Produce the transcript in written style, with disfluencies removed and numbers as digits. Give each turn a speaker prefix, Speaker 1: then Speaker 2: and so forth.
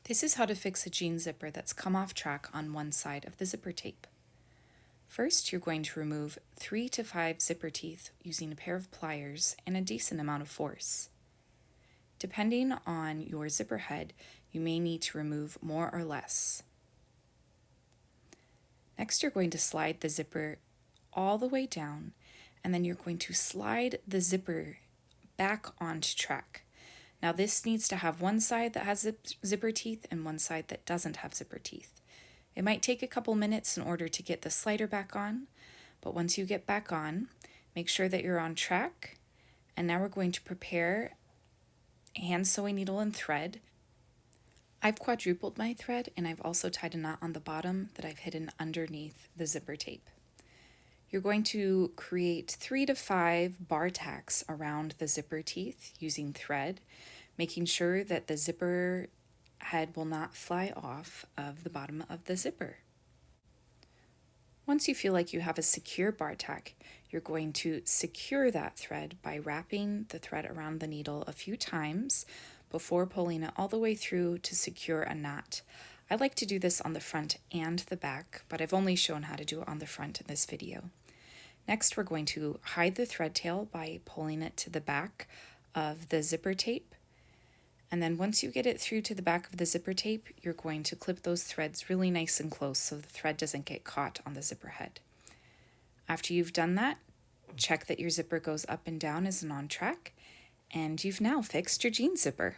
Speaker 1: This is how to fix a jean zipper that's come off track on one side of the zipper tape. First, you're going to remove 3 to 5 zipper teeth using a pair of pliers and a decent amount of force. Depending on your zipper head, you may need to remove more or less. Next, you're going to slide the zipper all the way down, and then you're going to slide the zipper back onto track. Now this needs to have one side that has zipper teeth and one side that doesn't have zipper teeth. It might take a couple minutes in order to get the slider back on, but once you get back on, make sure that you're on track. And now we're going to prepare a hand sewing needle and thread. I've quadrupled my thread, and I've also tied a knot on the bottom that I've hidden underneath the zipper tape. You're going to create 3 to 5 bar tacks around the zipper teeth using thread, making sure that the zipper head will not fly off of the bottom of the zipper. Once you feel like you have a secure bar tack, you're going to secure that thread by wrapping the thread around the needle a few times before pulling it all the way through to secure a knot. I like to do this on the front and the back, but I've only shown how to do it on the front in this video. Next, we're going to hide the thread tail by pulling it to the back of the zipper tape. And then once you get it through to the back of the zipper tape, you're going to clip those threads really nice and close so the thread doesn't get caught on the zipper head. After you've done that, check that your zipper goes up and down as and on track, and you've now fixed your jean zipper.